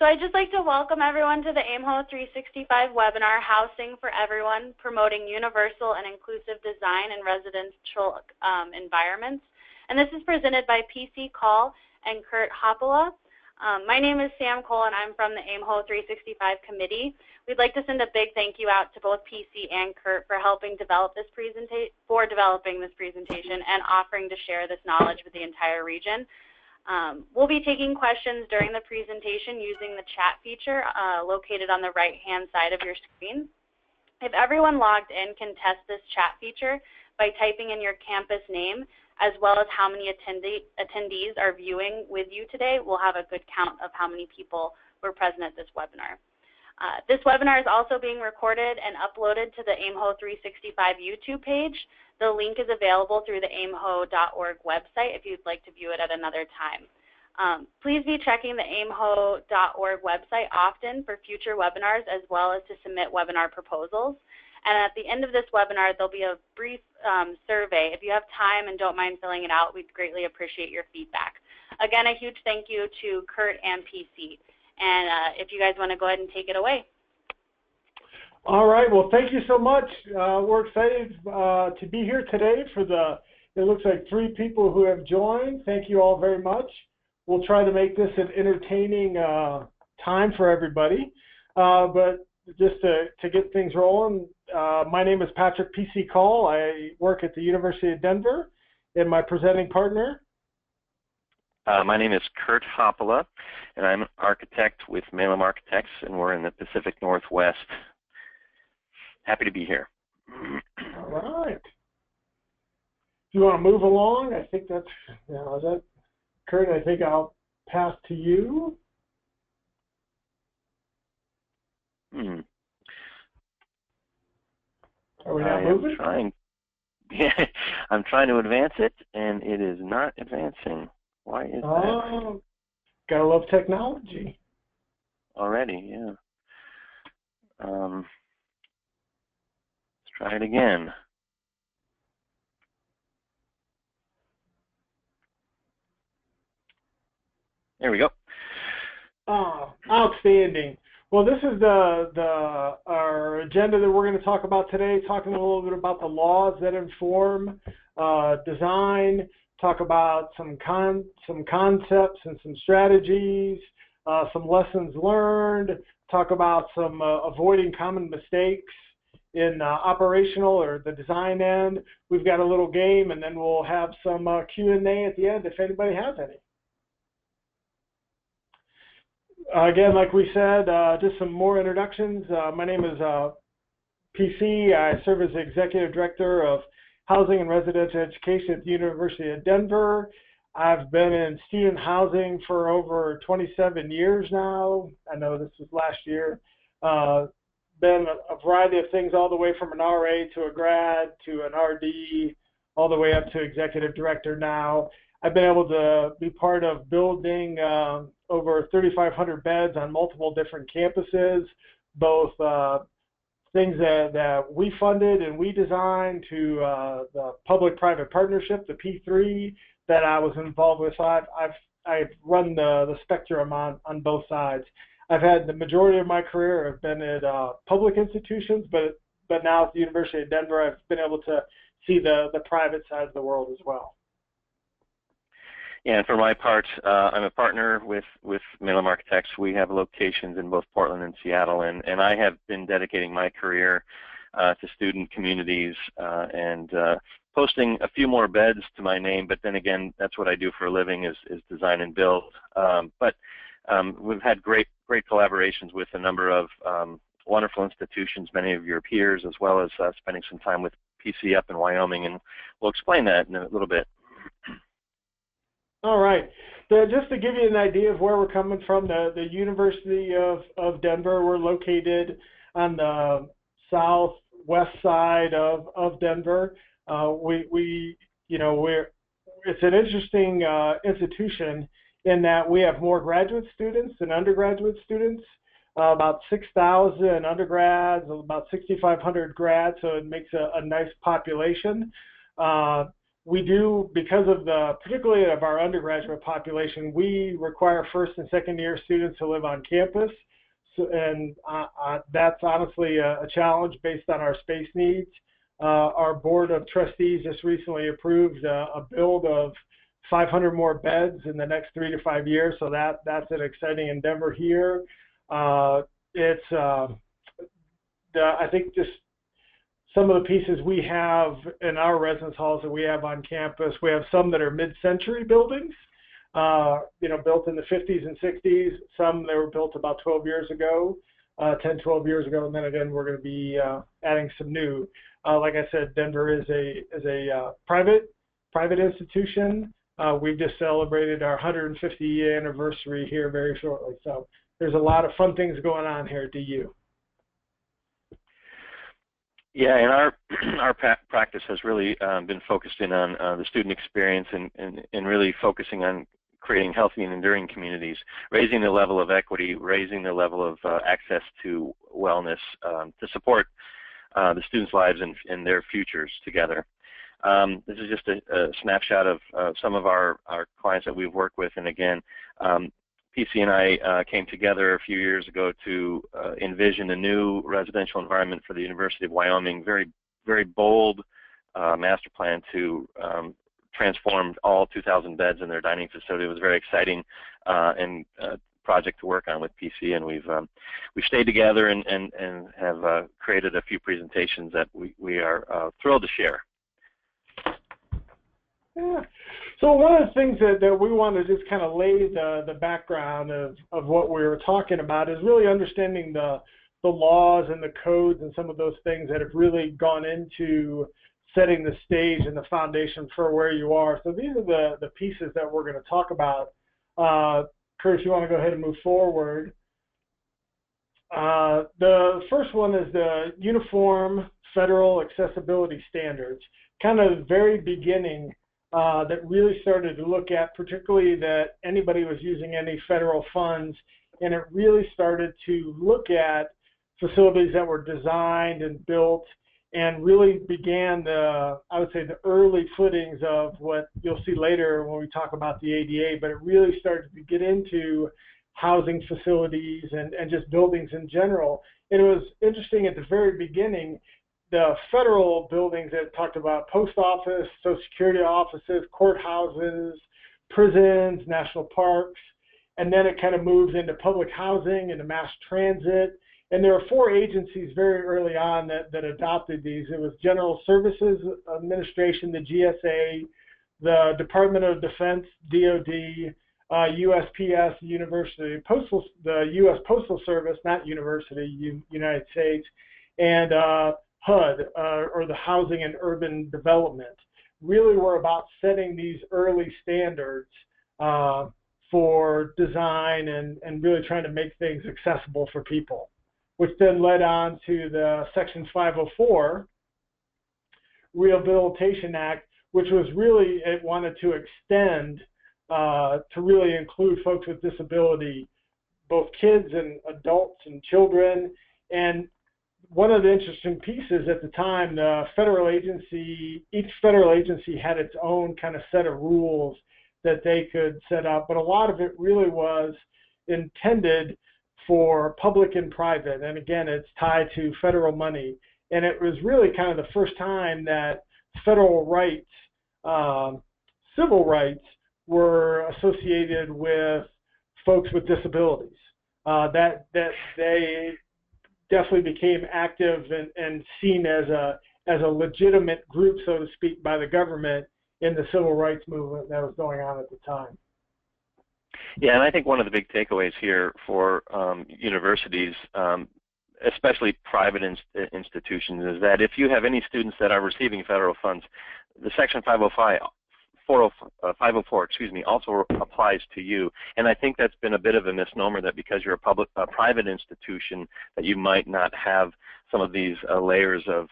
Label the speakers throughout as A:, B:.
A: So I'd just like to welcome everyone to the AIMHO 365 webinar, Housing for Everyone, Promoting Universal and Inclusive Design in Residential Environments. And this is presented by PC Call and Kurt Hoppola. My name is Sam Cole, and I'm from the AIMHO 365 committee. We'd like to send a big thank you out to both PC and Kurt for helping develop this developing this presentation and offering to share this knowledge with the entire region. We'll be taking questions during the presentation using the chat feature located on the right-hand side of your screen. If everyone logged in can test this chat feature by typing in your campus name as well as how many attendees are viewing with you today, we'll have a good count of how many people were present at this webinar. This webinar is also being recorded and uploaded to the AIMHO 365 YouTube page. The link is available through the aimho.org website if you'd like to view it at another time. Please be checking the aimho.org website often for future webinars as well as to submit webinar proposals. And at the end of this webinar, there'll be a brief survey. If you have time and don't mind filling it out, we'd greatly appreciate your feedback. Again, a huge thank you to Kurt and PC. And if you guys want to go ahead and take it away.
B: All right. Well, thank you so much. We're excited to be here today for it looks like 3 people who have joined. Thank you all very much. We'll try to make this an entertaining time for everybody. But just to get things rolling, my name is Patrick PC Call. I work at the University of Denver, and my presenting partner.
C: My name is Kurt Hoppola, and I'm an architect with Malum Architects, and we're in the Pacific Northwest. Happy to be here.
B: All right. Do you want to move along? I think that's, Kurt, I think I'll pass to you. Are we not moving?
C: I'm trying to advance it, and it is not advancing. Why is that?
B: Gotta love technology.
C: Already, yeah. Let's try it again. There we go.
B: Oh, outstanding. Well, this is our agenda that we're going to talk about today, talking a little bit about the laws that inform design, talk about some concepts and some strategies, some lessons learned, talk about some avoiding common mistakes in operational or the design end. We've got a little game, and then we'll have some Q&A at the end if anybody has any. Again, like we said, just some more introductions. My name is PC. I serve as the Executive Director of Housing and Residential Education at the University of Denver. I've been in student housing for over 27 years now. I know this was last year. Been a variety of things all the way from an RA to a grad to an RD, all the way up to Executive Director now. I've been able to be part of building over 3,500 beds on multiple different campuses, both things that we funded and we designed to the public-private partnership, the P3, that I was involved with. So I've run the spectrum on both sides. I've had the majority of my career have been at public institutions, but now at the University of Denver, I've been able to see the private side of the world as well.
C: Yeah, and for my part, I'm a partner with Malum Architects. We have locations in both Portland and Seattle, and I have been dedicating my career to student communities and posting a few more beds to my name, but then again, that's what I do for a living is design and build. But we've had great collaborations with a number of wonderful institutions, many of your peers, as well as spending some time with PC up in Wyoming, and we'll explain that in a little bit.
B: All right. Just to give you an idea of where we're coming from, the University of Denver, we're located on the southwest side of Denver. It's an interesting institution in that we have more graduate students than undergraduate students. About 6,000 undergrads, about 6,500 grads, so it makes a nice population. we do, because of particularly of our undergraduate population, we require first and second year students to live on campus. So, and that's honestly a challenge based on our space needs. Our board of trustees just recently approved a build of 500 more beds in the next 3 to 5 years. So that's an exciting endeavor here. I think just some of the pieces we have in our residence halls that we have on campus, we have some that are mid-century buildings, built in the 50s and 60s. Some that were built about 12 years ago, 10, 12 years ago, and then again we're going to be adding some new. Like I said, Denver is a private institution. We've just celebrated our 150th anniversary here very shortly. So there's a lot of fun things going on here at DU.
C: Yeah, and our practice has really been focused in on the student experience and really focusing on creating healthy and enduring communities, raising the level of equity, raising the level of access to wellness to support the students' lives and their futures together. This is just a snapshot of some of our clients that we've worked with, and again, PC and I came together a few years ago to envision a new residential environment for the University of Wyoming, very, very bold master plan to transform all 2,000 beds in their dining facility. It was very exciting and project to work on with PC, and we've stayed together and have created a few presentations that we are thrilled to share.
B: Yeah. So one of the things that we want to just kind of lay the background of what we were talking about is really understanding the laws and the codes and some of those things that have really gone into setting the stage and the foundation for where you are. So these are the pieces that we're going to talk about. Kurt, if you want to go ahead and move forward. The first one is the Uniform Federal Accessibility Standards, kind of the very beginning that really started to look at, particularly that anybody was using any federal funds, and it really started to look at facilities that were designed and built and really began I would say the early footings of what you'll see later when we talk about the ADA, but it really started to get into housing facilities and just buildings in general. And it was interesting at the very beginning, the federal buildings that talked about post office, Social Security offices, courthouses, prisons, national parks, and then it kind of moves into public housing, into mass transit. And there were 4 agencies very early on that adopted these. It was General Services Administration, the GSA, the Department of Defense, DOD, USPS, the U.S. Postal Service, not University, United States, and HUD, or the Housing and Urban Development. Really were about setting these early standards for design and really trying to make things accessible for people, which then led on to the Section 504 Rehabilitation Act, which was really, it wanted to extend to really include folks with disability, both kids and adults and children. And one of the interesting pieces at the time, each federal agency had its own kind of set of rules that they could set up, but a lot of it really was intended for public and private. And again, it's tied to federal money. And it was really kind of the first time that federal rights, civil rights, were associated with folks with disabilities. That they definitely became active and seen as a legitimate group, so to speak, by the government in the civil rights movement that was going on at the time.
C: Yeah, and I think one of the big takeaways here for universities, especially private institutions, is that if you have any students that are receiving federal funds, the Section 504, also applies to you. And I think that's been a bit of a misnomer, that because you're a private institution that you might not have some of these layers of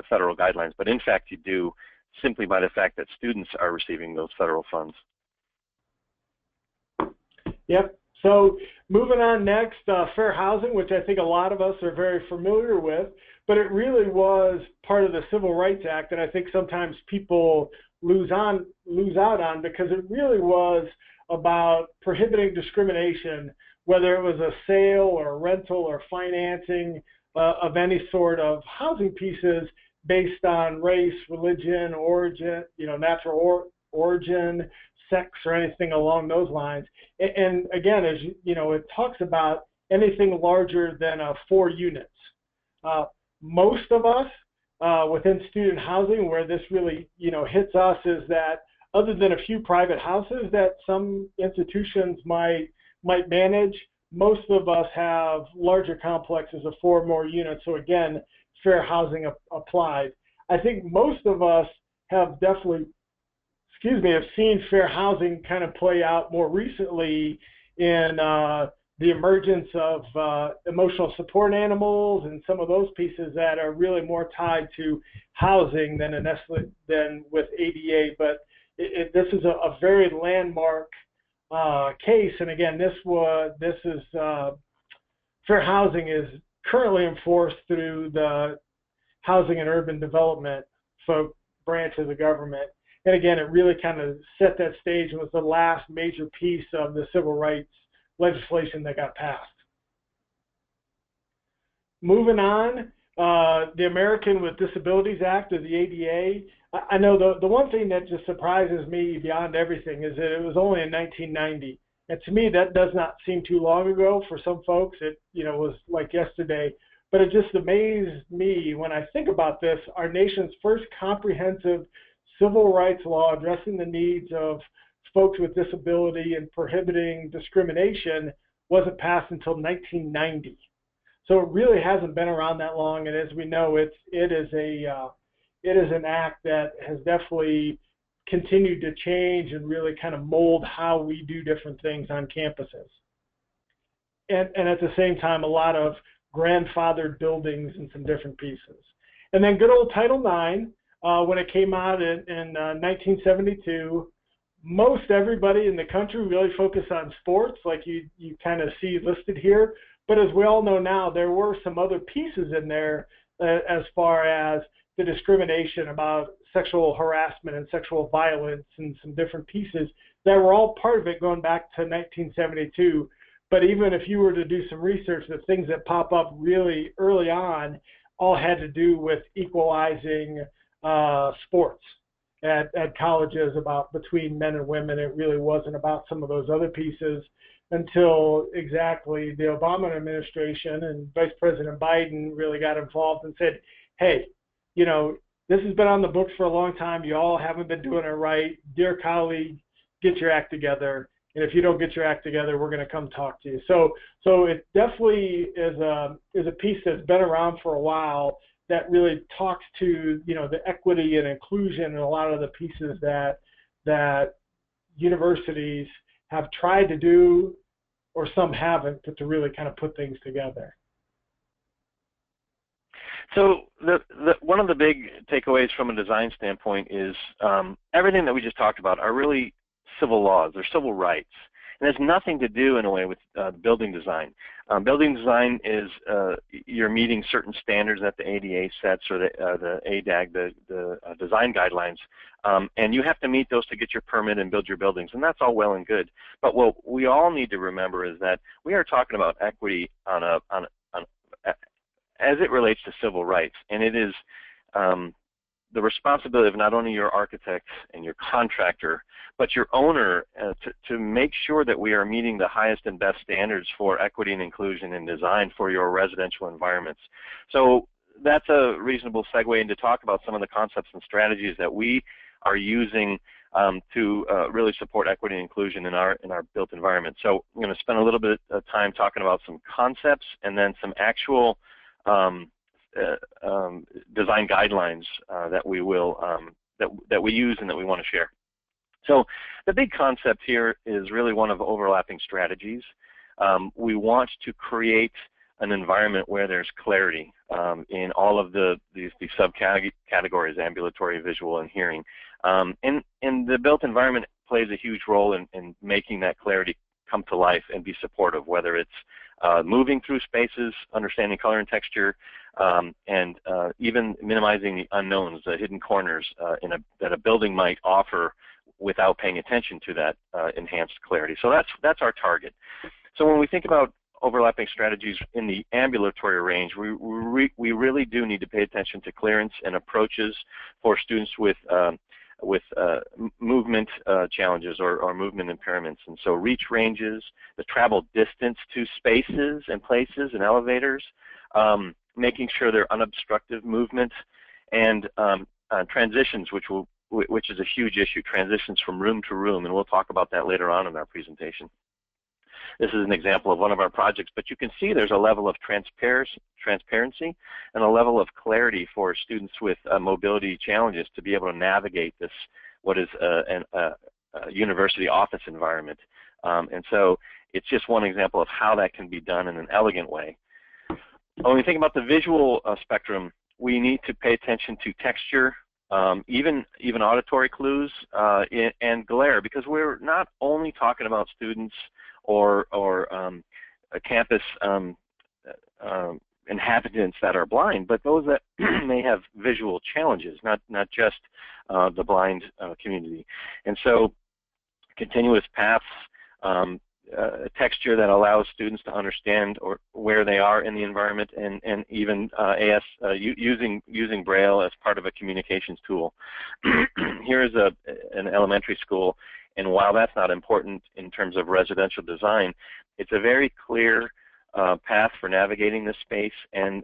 C: federal guidelines. But in fact, you do, simply by the fact that students are receiving those federal funds.
B: Yep. So moving on next, fair housing, which I think a lot of us are very familiar with, but it really was part of the Civil Rights Act, and I think sometimes people lose out on, because it really was about prohibiting discrimination, whether it was a sale or rental or financing of any sort of housing pieces based on race, religion, origin, natural origin, sex, or anything along those lines. And again, as it talks about anything larger than 4 units. Most of us within student housing, where this really hits us, is that other than a few private houses that some institutions might manage, most of us have larger complexes of 4 or more units. So again, fair housing applied. I think most of us have definitely, have seen fair housing kind of play out more recently in the emergence of emotional support animals and some of those pieces that are really more tied to housing than with ADA. But this is a very landmark case, and again, fair housing is currently enforced through the Housing and Urban Development branch of the government. And again, it really kind of set that stage and was the last major piece of the civil rights legislation that got passed. Moving on, the American with Disabilities Act, or the ADA. I know the one thing that just surprises me beyond everything is that it was only in 1990. And to me, that does not seem too long ago. For some folks, it was like yesterday. But it just amazed me when I think about this. Our nation's first comprehensive civil rights law addressing the needs of folks with disability and prohibiting discrimination wasn't passed until 1990. So it really hasn't been around that long. And as we know, it is an act that has definitely continued to change and really kind of mold how we do different things on campuses. And at the same time, a lot of grandfathered buildings and some different pieces. And then good old Title IX, when it came out in 1972, most everybody in the country really focused on sports, like you kind of see listed here. But as we all know now, there were some other pieces in there as far as the discrimination about sexual harassment and sexual violence and some different pieces that were all part of it going back to 1972. But even if you were to do some research, the things that pop up really early on all had to do with equalizing sports at colleges between men and women. It really wasn't about some of those other pieces until exactly the Obama administration and Vice President Biden really got involved and said, hey, this has been on the books for a long time. You all haven't been doing it right. Dear colleague, get your act together. And if you don't get your act together, we're going to come talk to you. So it definitely is a piece that's been around for a while that really talks to the equity and inclusion and a lot of the pieces that universities have tried to do, or some haven't, but to really kind of put things together.
C: So one of the big takeaways from a design standpoint is everything that we just talked about are really civil laws. They're civil rights. And it has nothing to do, in a way, with building design. Building design is you're meeting certain standards that the ADA sets, or the ADAG, the design guidelines, and you have to meet those to get your permit and build your buildings, and that's all well and good. But what we all need to remember is that we are talking about equity as it relates to civil rights, and it is the responsibility of not only your architect and your contractor, but your owner to make sure that we are meeting the highest and best standards for equity and inclusion in design for your residential environments. So that's a reasonable segue into talk about some of the concepts and strategies that we are using to really support equity and inclusion in our built environment. So I'm going to spend a little bit of time talking about some concepts and then some actual design guidelines that we will that we use and that we want to share. So the big concept here is really one of overlapping strategies. We want to create an environment where there's clarity in all of these subcategories: ambulatory, visual, and hearing. And the built environment plays a huge role in making that clarity come to life and be supportive, whether it's moving through spaces, understanding color and texture, and even minimizing the unknowns, the hidden corners that a building might offer without paying attention to that enhanced clarity. So that's our target. So when we think about overlapping strategies in the ambulatory range, we really do need to pay attention to clearance and approaches for students with movement challenges or movement impairments. And so reach ranges, the travel distance to spaces and places and elevators, making sure they're unobstructed movement, and transitions, which is a huge issue, transitions from room to room, and we'll talk about that later on in our presentation. This is an example of one of our projects, but you can see there's a level of transparency and a level of clarity for students with mobility challenges to be able to navigate this, what is a university office environment. And so it's just one example of how that can be done in an elegant way. When we think about the visual spectrum, we need to pay attention to texture, even auditory clues, and glare, because we're not only talking about students or a campus inhabitants that are blind, but those that may have visual challenges, not just the blind community. And so continuous paths, texture that allows students to understand where they are in the environment, and even using Braille as part of a communications tool. Here is an elementary school, and while that's not important in terms of residential design, it's a very clear path for navigating this space, and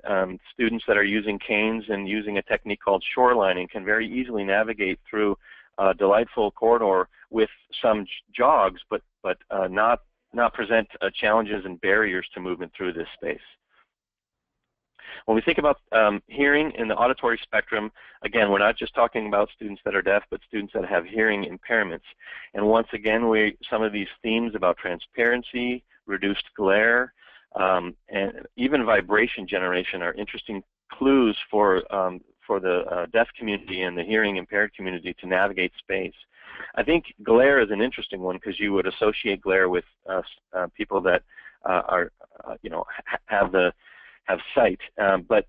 C: students that are using canes and using a technique called shorelining can very easily navigate through a delightful corridor with some jogs, but not present challenges and barriers to movement through this space. When we think about hearing in the auditory spectrum, again, we're not just talking about students that are deaf, but students that have hearing impairments. And once again, some of these themes about transparency, reduced glare, and even vibration generation are interesting clues for the deaf community and the hearing impaired community to navigate space. I think glare is an interesting one because you would associate glare with people that are, have sight, but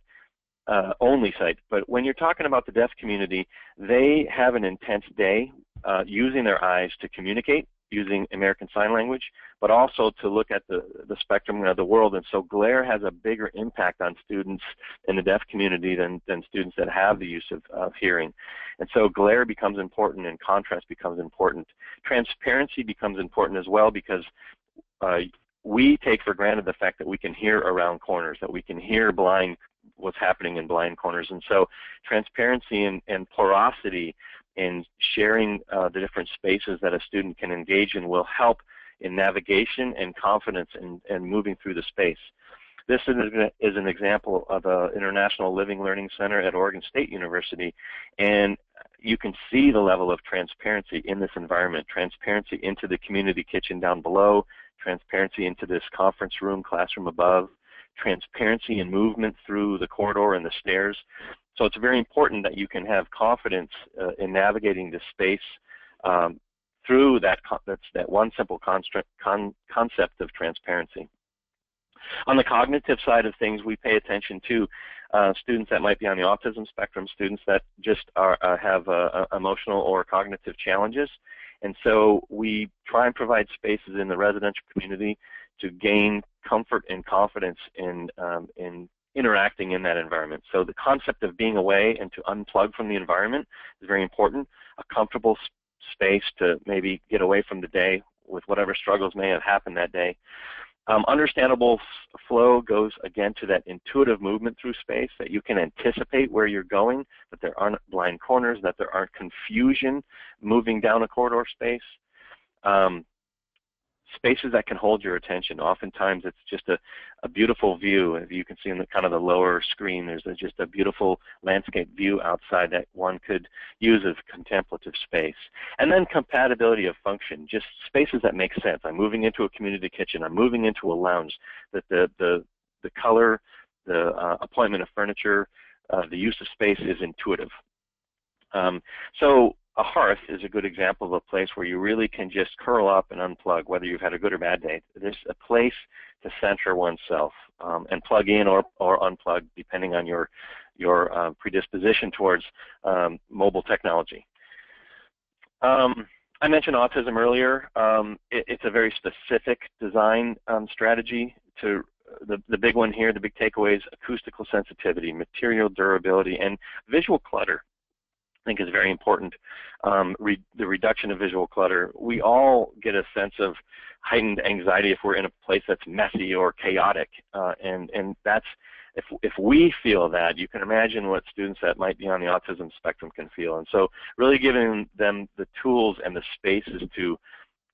C: only sight. But when you're talking about the deaf community, they have an intense day using their eyes to communicate, using American Sign Language, but also to look at the spectrum of the world. And so glare has a bigger impact on students in the deaf community than students that have the use of hearing. And so glare becomes important and contrast becomes important. Transparency becomes important as well, because we take for granted the fact that we can hear around corners, that we can hear what's happening in blind corners. And so transparency and porosity in sharing the different spaces that a student can engage in will help in navigation and confidence and moving through the space. This is an example of an International Living Learning Center at Oregon State University, and you can see the level of transparency in this environment, transparency into the community kitchen down below, transparency into this conference room, classroom above, transparency and movement through the corridor and the stairs. So it's very important that you can have confidence in navigating this space through that one simple concept of transparency. On the cognitive side of things, we pay attention to students that might be on the autism spectrum, students that just have emotional or cognitive challenges. And so we try and provide spaces in the residential community to gain comfort and confidence in interacting in that environment. So the concept of being away and to unplug from the environment is very important. A comfortable space to maybe get away from the day with whatever struggles may have happened that day. Understandable flow goes again to that intuitive movement through space, that you can anticipate where you're going, that there aren't blind corners, that there aren't confusion moving down a corridor space. Spaces that can hold your attention. Oftentimes it's just a beautiful view. As you can see in the kind of the lower screen, there's just a beautiful landscape view outside that one could use as contemplative space. And then compatibility of function, just spaces that make sense. I'm moving into a community kitchen, I'm moving into a lounge, that the color, the appointment of furniture, the use of space is intuitive. So a hearth is a good example of a place where you really can just curl up and unplug, whether you've had a good or bad day. There's a place to center oneself and plug in or unplug, depending on your predisposition towards mobile technology. I mentioned autism earlier. It's a very specific design strategy. To the big one here, the big takeaway is acoustical sensitivity, material durability, and visual clutter. I think is very important. The reduction of visual clutter. We all get a sense of heightened anxiety if we're in a place that's messy or chaotic, and that's if we feel that, you can imagine what students that might be on the autism spectrum can feel. And so, really giving them the tools and the spaces to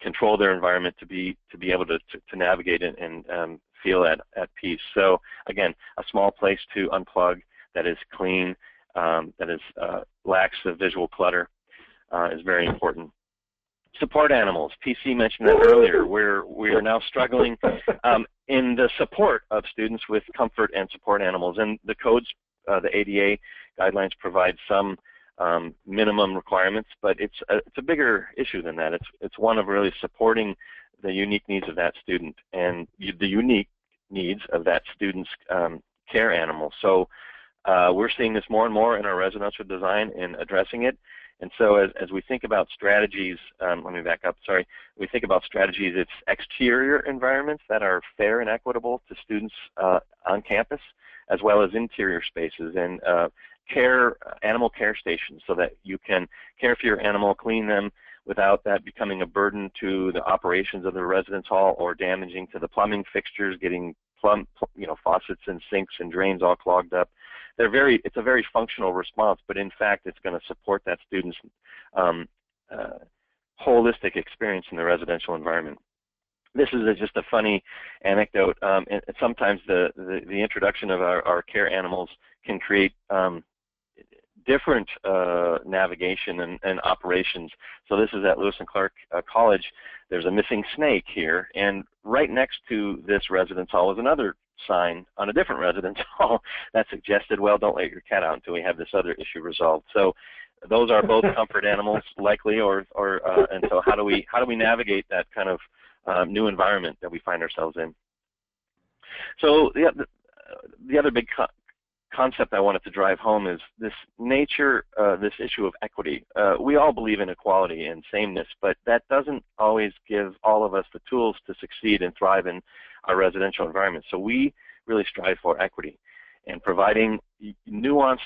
C: control their environment, to be able to navigate and feel at peace. So again, a small place to unplug that is clean, that is lacks the visual clutter is very important. Support animals. PC mentioned that earlier. We are now struggling in the support of students with comfort and support animals, and the codes, the ADA guidelines provide some minimum requirements, but it's a bigger issue than that. It's one of really supporting the unique needs of that student and the unique needs of that student's care animal. So we're seeing this more and more in our residential design in addressing it. And so as we think about strategies, let me back up, sorry. We think about strategies, it's exterior environments that are fair and equitable to students on campus, as well as interior spaces and animal care stations, so that you can care for your animal, clean them without that becoming a burden to the operations of the residence hall or damaging to the plumbing fixtures, getting faucets and sinks and drains all clogged up. It's a very functional response, but in fact, it's going to support that student's holistic experience in the residential environment. This is just a funny anecdote. And sometimes the introduction of our care animals can create different navigation and operations. So this is at Lewis and Clark College. There's a missing snake here, and right next to this residence hall is another sign on a different residence hall that suggested, well, don't let your cat out until we have this other issue resolved. So those are both comfort animals, likely, and so how do we navigate that kind of new environment that we find ourselves in? So the other big concept I wanted to drive home is this this issue of equity. We all believe in equality and sameness, but that doesn't always give all of us the tools to succeed and thrive in our residential environment. So we really strive for equity and providing nuanced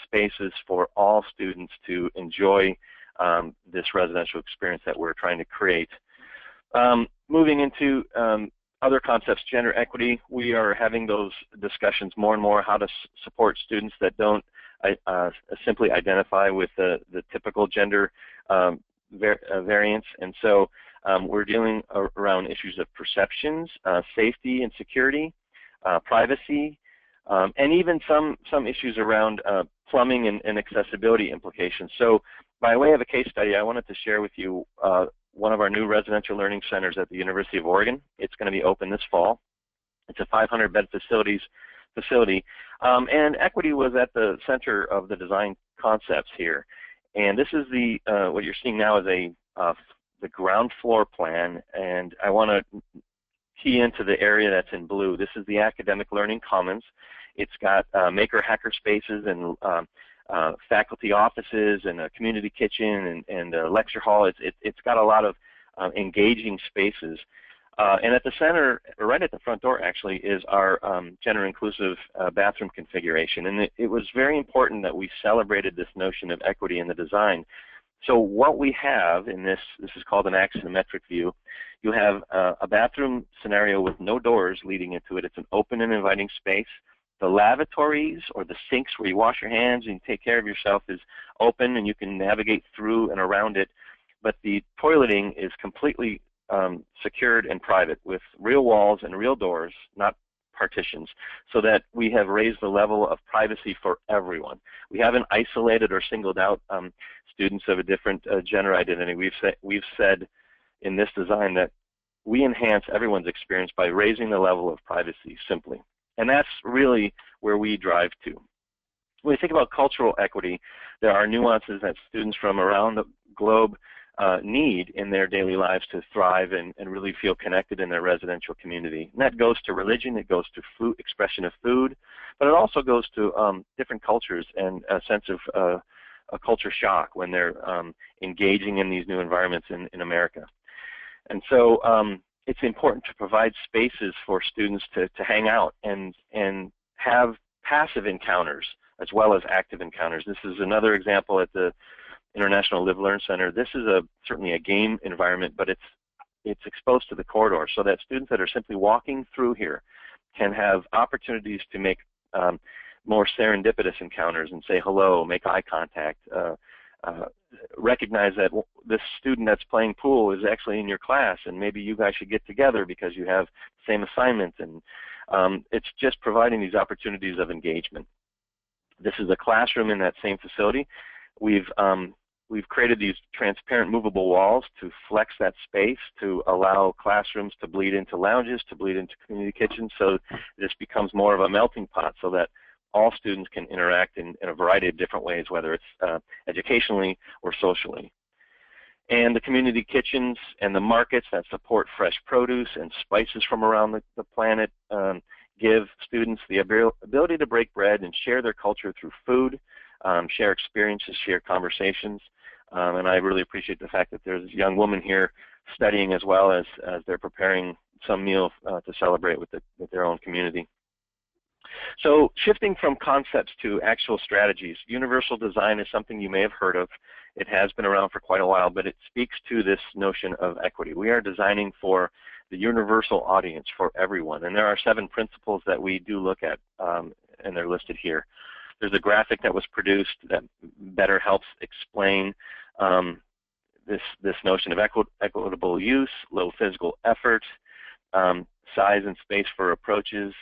C: spaces for all students to enjoy this residential experience that we're trying to create. Moving into other concepts, gender equity, we are having those discussions more and more, how to support students that don't simply identify with the typical gender variants. And so we're dealing around issues of perceptions, safety and security, privacy, and even some issues around plumbing and accessibility implications. So by way of a case study, I wanted to share with you one of our new residential learning centers at the University of Oregon. It's going to be open this fall. It's a 500-bed facility, and equity was at the center of the design concepts here. And this is what you're seeing now is the ground floor plan, and I want to key into the area that's in blue. This is the academic learning commons. It's got maker hacker spaces and faculty offices and a community kitchen and a lecture hall. It's got a lot of engaging spaces. And at the center, right at the front door actually, is our gender-inclusive bathroom configuration. And it was very important that we celebrated this notion of equity in the design. So what we have in this is called an axiometric view. You have a bathroom scenario with no doors leading into it. It's an open and inviting space. The lavatories or the sinks where you wash your hands and take care of yourself is open and you can navigate through and around it. But the toileting is completely secured and private with real walls and real doors, not partitions, so that we have raised the level of privacy for everyone. We haven't isolated or singled out students of a different gender identity. We've said in this design that we enhance everyone's experience by raising the level of privacy simply. And that's really where we drive to. When we think about cultural equity, there are nuances that students from around the globe need in their daily lives to thrive and really feel connected in their residential community. And that goes to religion, it goes to food, expression of food, but it also goes to different cultures and a sense of a culture shock when they're engaging in these new environments in America. And so it's important to provide spaces for students to hang out and have passive encounters as well as active encounters. This is another example at the International Live Learn Center. This is certainly a game environment, but it's exposed to the corridor so that students that are simply walking through here can have opportunities to make more serendipitous encounters and say hello, make eye contact, recognize that this student that's playing pool is actually in your class and maybe you guys should get together because you have the same assignment. And it's just providing these opportunities of engagement. This is a classroom in that same facility. We've created these transparent movable walls to flex that space to allow classrooms to bleed into lounges, to bleed into community kitchens, so this becomes more of a melting pot so that all students can interact in a variety of different ways, whether it's educationally or socially. And the community kitchens and the markets that support fresh produce and spices from around the planet give students the ability to break bread and share their culture through food, share experiences, share conversations. And I really appreciate the fact that there's a young woman here studying as well as they're preparing some meal to celebrate with their own community. So shifting from concepts to actual strategies, universal design is something you may have heard of. It has been around for quite a while, but it speaks to this notion of equity. We are designing for the universal audience, for everyone. And there are 7 principles that we do look at, and they're listed here. There's a graphic that was produced that better helps explain this notion of equitable use, low physical effort, size and space for approaches,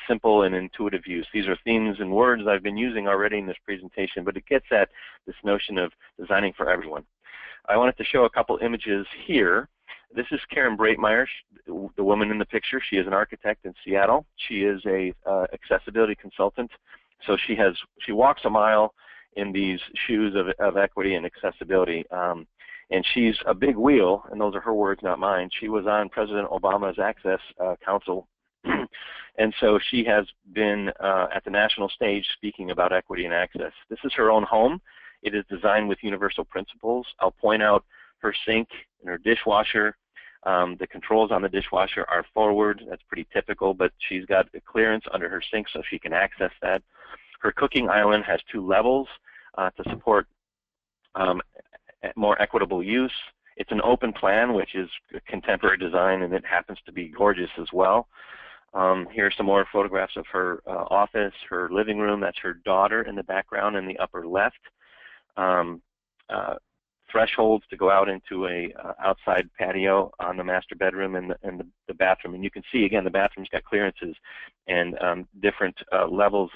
C: simple and intuitive use. These are themes and words I've been using already in this presentation, but it gets at this notion of designing for everyone. I wanted to show a couple images here. This is Karen Breitmeyer, the woman in the picture. She is an architect in Seattle. She is a accessibility consultant. So she walks a mile in these shoes of equity and accessibility. And she's a big wheel, and those are her words, not mine. She was on President Obama's Access Council, and so she has been at the national stage speaking about equity and access. This is her own home. It is designed with universal principles. I'll point out her sink and her dishwasher. The controls on the dishwasher are forward. That's pretty typical, but she's got a clearance under her sink so she can access that. Her cooking island has 2 levels to support more equitable use. It's an open plan, which is a contemporary design, and it happens to be gorgeous as well. Here's some more photographs of her office, her living room. That's her daughter in the background in the upper left. Thresholds to go out into a outside patio on the master bedroom and the bathroom. And you can see, again, the bathroom's got clearances and different levels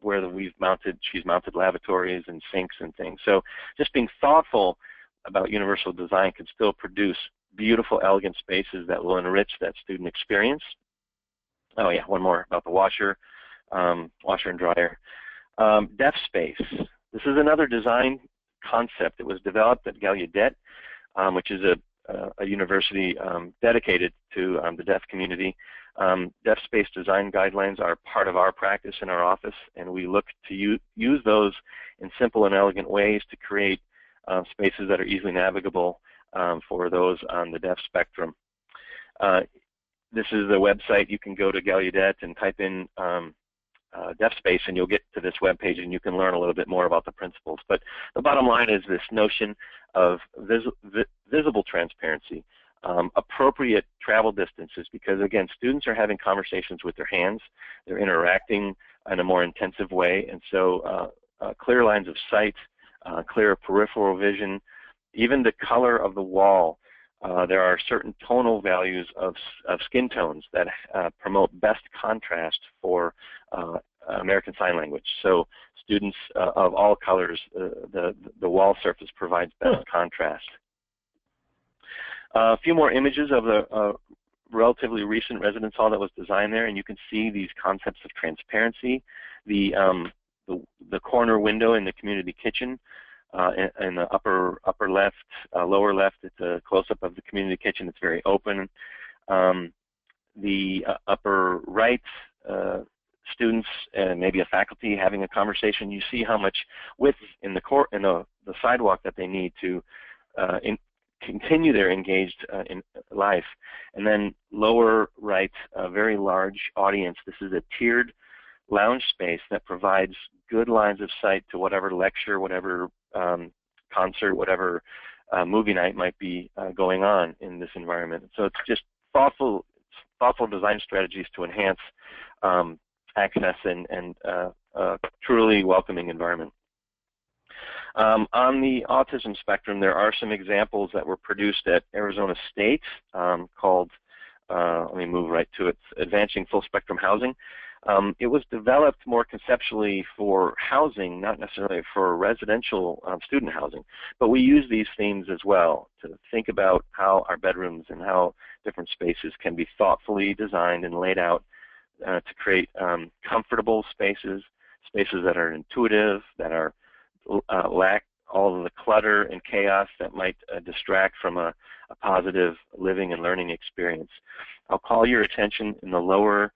C: where she's mounted lavatories and sinks and things. So just being thoughtful about universal design can still produce beautiful, elegant spaces that will enrich that student experience. Oh yeah, one more about the washer and dryer. Deaf space. This is another design concept that was developed at Gallaudet, which is a university dedicated to the deaf community. Deaf space design guidelines are part of our practice in our office, and we look to use those in simple and elegant ways to create spaces that are easily navigable for those on the deaf spectrum. This is the website. You can go to Gallaudet and type in deaf space, and you'll get to this web page, and you can learn a little bit more about the principles. But the bottom line is this notion of visible transparency, appropriate travel distances, because again, students are having conversations with their hands. They're interacting in a more intensive way, and so clear lines of sight, clear peripheral vision, even the color of the wall. There are certain tonal values of skin tones that promote best contrast for American Sign Language. So students of all colors, the wall surface provides best contrast. A few more images of the relatively recent residence hall that was designed there, and you can see these concepts of transparency. The the corner window in the community kitchen. In the upper left, lower left, it's a close-up of the community kitchen. It's very open. The upper right, students and maybe a faculty having a conversation. You see how much width in the sidewalk that they need to continue their engaged in life. And then lower right, a very large audience. This is a tiered lounge space that provides good lines of sight to whatever lecture, whatever concert, whatever movie night might be going on in this environment. So it's just thoughtful design strategies to enhance access and a truly welcoming environment. On the autism spectrum, there are some examples that were produced at Arizona State called, let me move right to it, Advancing Full Spectrum Housing. It was developed more conceptually for housing, not necessarily for residential student housing, but we use these themes as well to think about how our bedrooms and how different spaces can be thoughtfully designed and laid out to create comfortable spaces that are intuitive, that are lack all of the clutter and chaos that might distract from a positive living and learning experience. I'll call your attention in the lower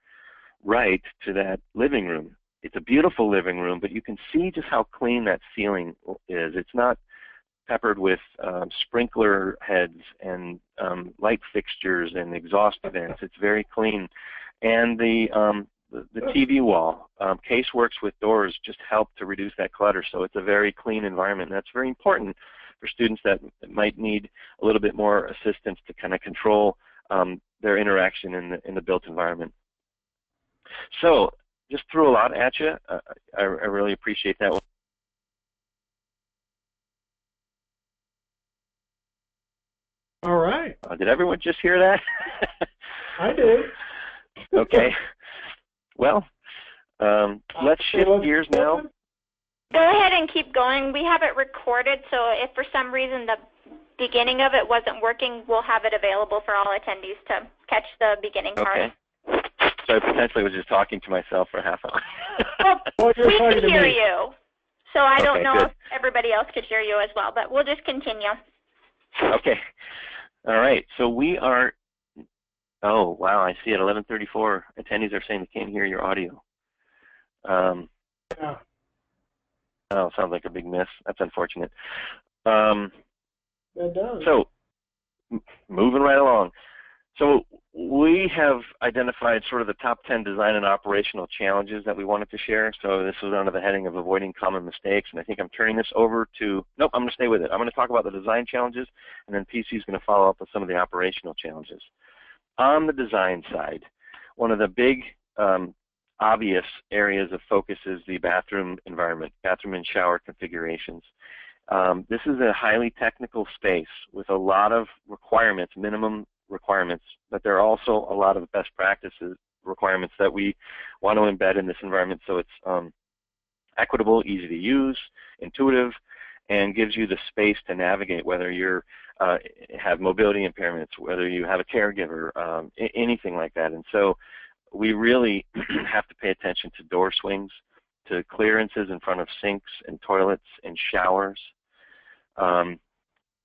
C: right to that living room. It's a beautiful living room, but you can see just how clean that ceiling is. It's not peppered with sprinkler heads and light fixtures and exhaust vents. It's very clean. And the TV wall, Caseworks with doors just help to reduce that clutter. So it's a very clean environment. And that's very important for students that might need a little bit more assistance to kind of control their interaction in the built environment. So just threw a lot at you. I really appreciate that one.
B: All right.
C: Did everyone just hear that?
B: I did.
C: Okay. Well, let's shift gears now.
D: Go ahead and keep going. We have it recorded, so if for some reason the beginning of it wasn't working, we'll have it available for all attendees to catch the beginning part.
C: Okay. So I potentially was just talking to myself for a half hour.
D: Well, we can hear you. So I don't know
C: good.
D: if everybody else could hear you as well, but we'll just continue.
C: Okay. All right. So we are, oh, wow, I see at 11:34, attendees are saying they can't hear your audio.
B: Yeah.
C: Oh, sounds like a big miss. That's unfortunate.
B: That does.
C: So, moving right along. So we have identified sort of the top 10 design and operational challenges that we wanted to share. So this was under the heading of avoiding common mistakes, and I think I'm turning this over to, nope, I'm going to stay with it. I'm going to talk about the design challenges, and then PC is going to follow up with some of the operational challenges. On the design side, one of the big obvious areas of focus is the bathroom environment, bathroom and shower configurations. This is a highly technical space with a lot of requirements, minimum requirements, but there are also a lot of best practices requirements that we want to embed in this environment so it's equitable, easy to use, intuitive, and gives you the space to navigate whether you have mobility impairments, whether you have a caregiver, anything like that. And so we really have to pay attention to door swings, to clearances in front of sinks and toilets and showers,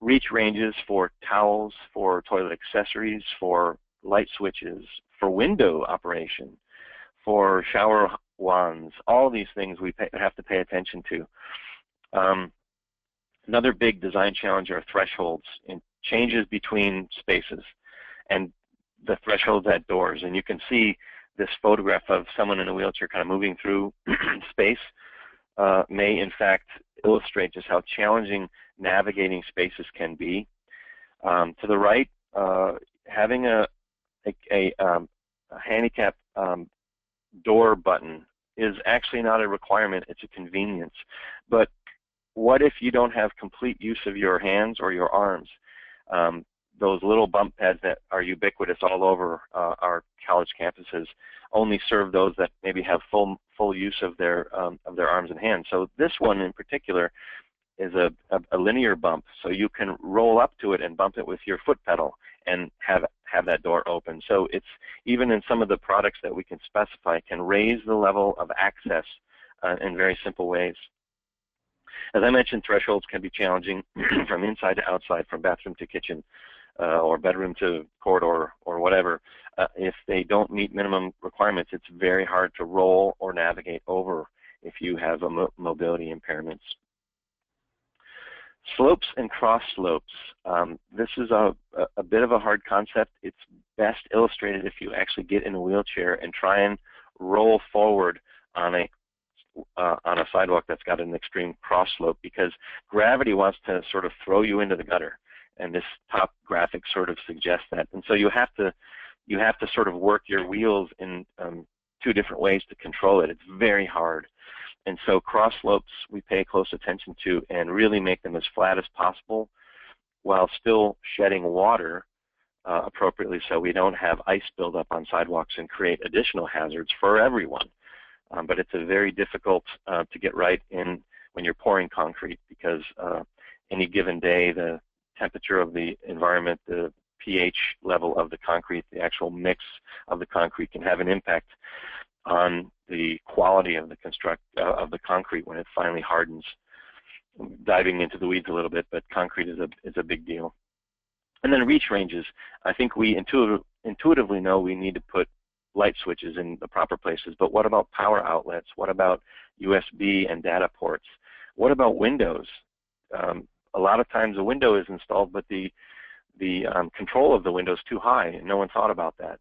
C: reach ranges for towels, for toilet accessories, for light switches, for window operation, for shower wands. All these things we have to pay attention to. Another big design challenge are thresholds and changes between spaces and the thresholds at doors. And you can see this photograph of someone in a wheelchair kind of moving through space may in fact illustrate just how challenging navigating spaces can be. To the right, having a handicap door button is actually not a requirement, it's a convenience. But what if you don't have complete use of your hands or your arms? Those little bump pads that are ubiquitous all over our college campuses only serve those that maybe have full use of their arms and hands. So this one in particular is a linear bump, so you can roll up to it and bump it with your foot pedal and have that door open. So it's even in some of the products that we can specify can raise the level of access in very simple ways. As I mentioned, thresholds can be challenging from inside to outside, from bathroom to kitchen, or bedroom to corridor, or whatever. If they don't meet minimum requirements, it's very hard to roll or navigate over if you have mobility impairments. Slopes and cross slopes. This is a bit of a hard concept. It's best illustrated if you actually get in a wheelchair and try and roll forward on a sidewalk that's got an extreme cross slope, because gravity wants to sort of throw you into the gutter, and this top graphic sort of suggests that. And so you have to sort of work your wheels in two different ways to control it. It's very hard. And so cross slopes we pay close attention to and really make them as flat as possible while still shedding water appropriately, so we don't have ice buildup on sidewalks and create additional hazards for everyone. But it's a very difficult to get right in when you're pouring concrete, because any given day the temperature of the environment, the pH level of the concrete, the actual mix of the concrete can have an impact on the quality of the concrete when it finally hardens. Diving into the weeds a little bit, but concrete is a big deal. And then reach ranges. I think we intuitively know we need to put light switches in the proper places, but what about power outlets? What about USB and data ports? What about windows? A lot of times a window is installed, but the control of the window is too high, and no one thought about that.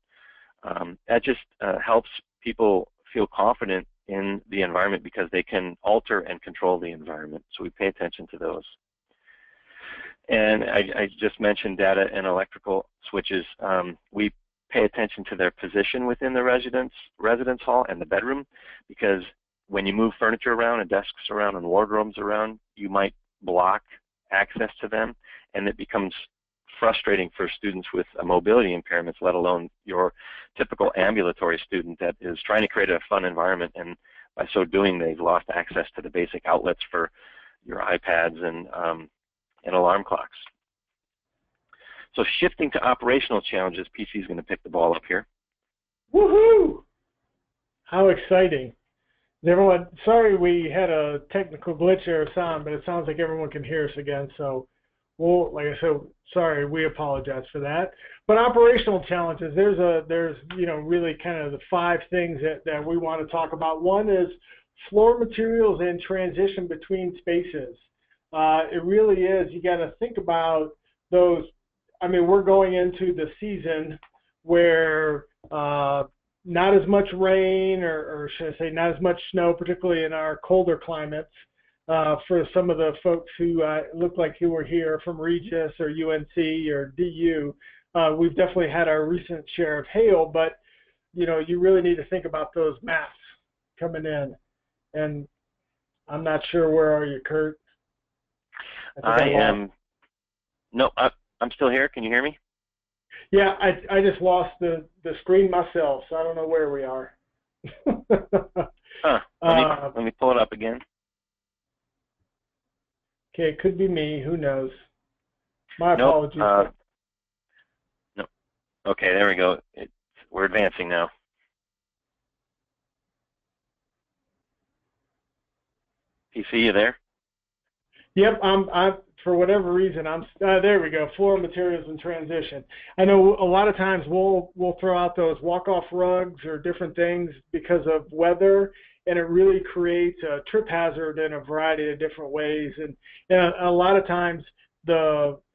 C: That just helps people feel confident in the environment because they can alter and control the environment, so we pay attention to those. And I just mentioned data and electrical switches. We pay attention to their position within the residence hall and the bedroom, because when you move furniture around and desks around and wardrobes around, you might block access to them, and it becomes frustrating for students with mobility impairments, let alone your typical ambulatory student that is trying to create a fun environment, and by so doing they've lost access to the basic outlets for your iPads and alarm clocks. So shifting to operational challenges, PC is going to pick the ball up here.
B: Woohoo! How exciting. Everyone, sorry we had a technical glitch there of sound, but it sounds like everyone can hear us again. So, well, like I said, sorry, we apologize for that. But operational challenges, there's really kind of the 5 things that we want to talk about. One is floor materials and transition between spaces. It really is, you got to think about those. I mean, we're going into the season where not as much rain, or should I say not as much snow, particularly in our colder climates, for some of the folks who look like who were here from Regis or UNC or DU. We've definitely had our recent share of hail, but you really need to think about those maps coming in. And I'm not sure, where are you, Kurt?
C: I am. No, I'm still here. Can you hear me?
B: Yeah, I just lost the screen myself, so I don't know where we are.
C: Let me pull it up again.
B: Okay, it could be me. Who knows? My apologies.
C: No. Okay, there we go. We're advancing now. PC, you there?
B: Yep, for whatever reason, there we go, floor materials and transition. I know a lot of times we'll throw out those walk-off rugs or different things because of weather, and it really creates a trip hazard in a variety of different ways. And a lot of times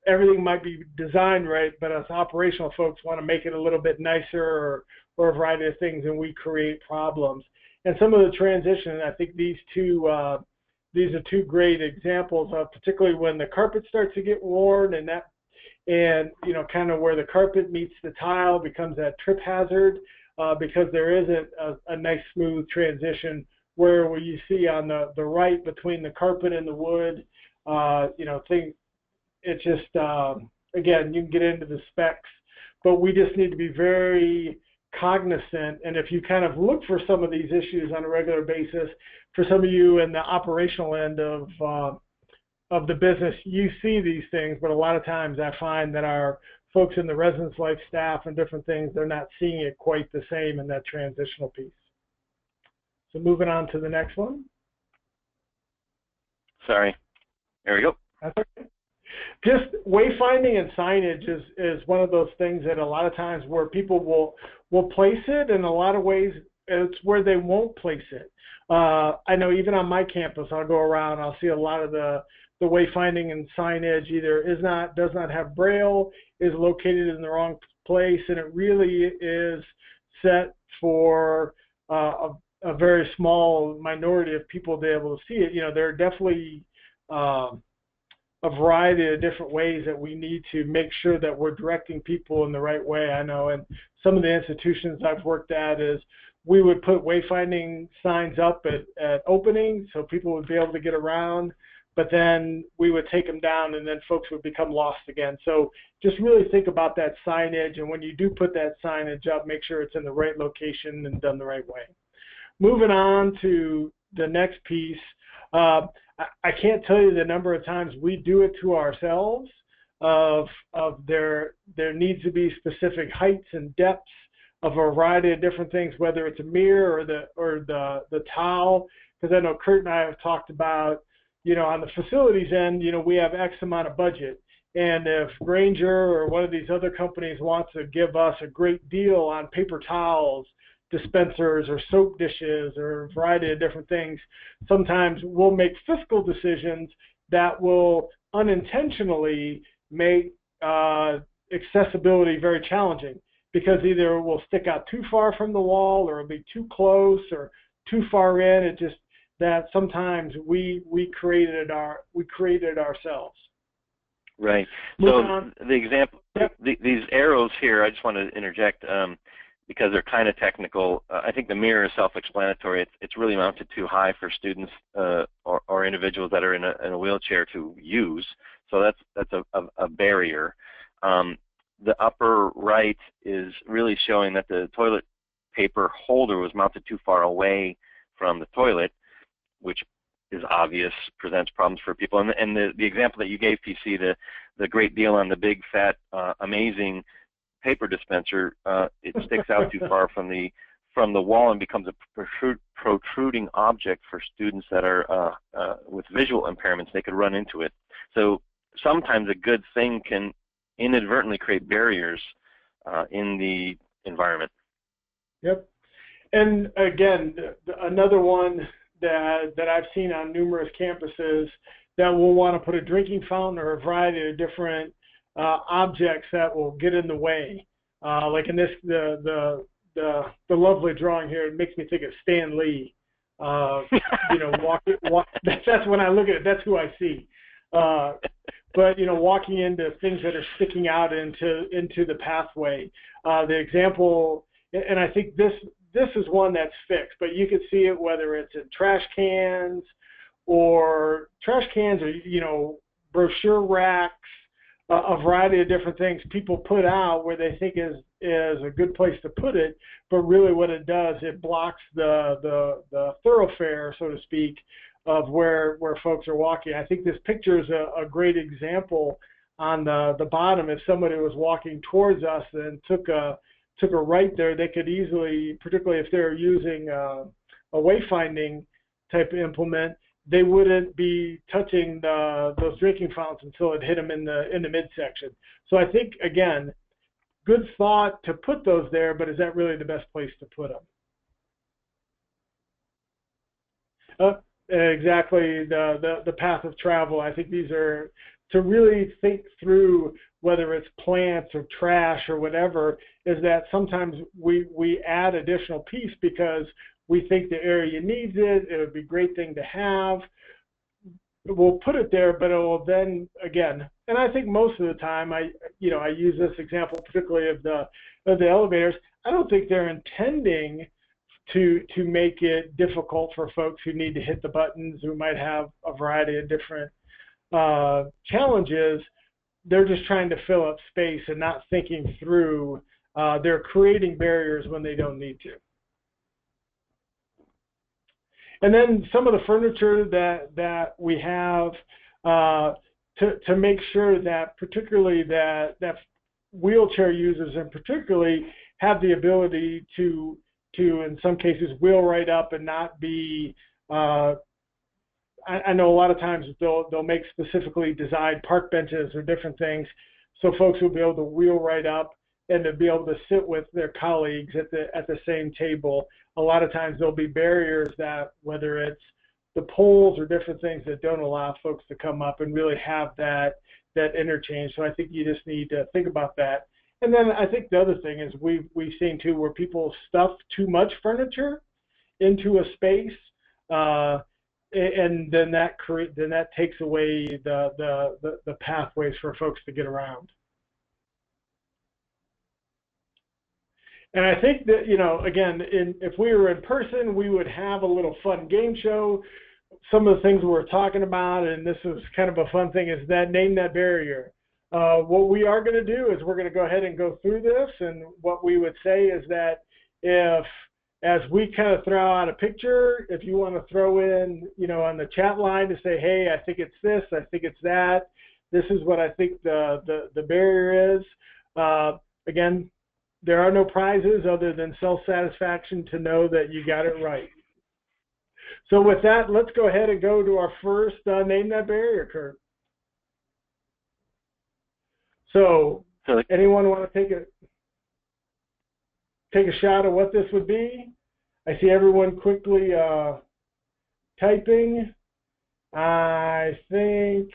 B: everything might be designed right, but us operational folks want to make it a little bit nicer or a variety of things, and we create problems. And some of the transition, I think these are 2 great examples of, particularly when the carpet starts to get worn, and kind of where the carpet meets the tile becomes that trip hazard, because there isn't a nice smooth transition where you see on the right between the carpet and the wood, it's just, again, you can get into the specs, but we just need to be very cognizant. And if you kind of look for some of these issues on a regular basis, for some of you in the operational end of the business, you see these things, but a lot of times I find that our folks in the residence life staff and different things, they're not seeing it quite the same in that transitional piece. So moving on to the next one.
C: Sorry. There we go.
B: That's okay. Just wayfinding and signage is one of those things that a lot of times where people will place it, and a lot of ways it's where they won't place it. I know even on my campus, I'll go around, I'll see a lot of the wayfinding and signage either does not have Braille, is located in the wrong place, and it really is set for a very small minority of people to be able to see it. You know, there are definitely a variety of different ways that we need to make sure that we're directing people in the right way. I know, and some of the institutions I've worked at is we would put wayfinding signs up at openings so people would be able to get around, but then we would take them down and then folks would become lost again. So just really think about that signage, and when you do put that signage up, make sure it's in the right location and done the right way. Moving on to the next piece, I can't tell you the number of times we do it to ourselves of there needs to be specific heights and depths of a variety of different things, whether it's a mirror or the towel, because I know Kurt and I have talked about, you know, on the facilities end, you know, we have X amount of budget, and if Grainger or one of these other companies wants to give us a great deal on paper towels, dispensers, or soap dishes, or a variety of different things, sometimes we'll make fiscal decisions that will unintentionally make accessibility very challenging, because either it will stick out too far from the wall, or it'll be too close or too far in. It just that sometimes we created ourselves.
C: Right.
B: Moving
C: So
B: on.
C: the example,
B: Yep.
C: these arrows here, I just want to interject because they're kind of technical. I think the mirror is self-explanatory. It's really mounted too high for students or individuals that are in a wheelchair to use. So that's a barrier. The upper right is really showing that the toilet paper holder was mounted too far away from the toilet, which is obvious, presents problems for people. And the example that you gave, PC, the great deal on the big, fat, amazing paper dispenser, it sticks out too far from the wall and becomes a protruding object for students that are with visual impairments. They could run into it. So sometimes a good thing can inadvertently create barriers in the environment.
B: Yep. And again, another one that I've seen on numerous campuses that will want to put a drinking fountain or a variety of different objects that will get in the way. Like in this, the lovely drawing here, it makes me think of Stan Lee. You know, that's when I look at it, that's who I see. But you know, walking into things that are sticking out into the pathway. The example, and I think this is one that's fixed, but you could see it whether it's in trash cans or you know, brochure racks, a variety of different things people put out where they think is a good place to put it, but really what it does, it blocks the thoroughfare, so to speak, of where folks are walking. I think this picture is a great example. On the bottom, if somebody was walking towards us and took a right there, they could easily, particularly if they're using a wayfinding type implement, they wouldn't be touching those drinking fountains until it hit them in the midsection. So I think, again, good thought to put those there, but is that really the best place to put them? Exactly, the path of travel. I think these are to really think through whether it's plants or trash or whatever, is that sometimes we add additional piece because we think the area needs it. It would be a great thing to have. We'll put it there, but it will then, again, and I think most of the time, I use this example particularly of the elevators. I don't think they're intending to make it difficult for folks who need to hit the buttons, who might have a variety of different challenges. They're just trying to fill up space and not thinking through. They're creating barriers when they don't need to. And then some of the furniture that we have to make sure that particularly that wheelchair users and particularly have the ability to to, in some cases, wheel right up and not be, I know a lot of times they'll make specifically designed park benches or different things, so folks will be able to wheel right up and to be able to sit with their colleagues at the same table. A lot of times there'll be barriers that, whether it's the poles or different things, that don't allow folks to come up and really have that interchange. So I think you just need to think about that. And then I think the other thing is we've seen too where people stuff too much furniture into a space, and then that takes away the pathways for folks to get around. And I think that, you know, again, if we were in person, we would have a little fun game show. Some of the things we're talking about, and this is kind of a fun thing, is that name that barrier. What we are going to do is we're going to go ahead and go through this, and what we would say is that as we kind of throw out a picture, if you want to throw in, you know, on the chat line to say, hey, I think it's this, I think it's that, this is what I think the barrier is. Again, there are no prizes other than self-satisfaction to know that you got it right. So with that, let's go ahead and go to our first name that barrier, Kurt. So anyone want to take a shot at what this would be? I see everyone quickly typing. I think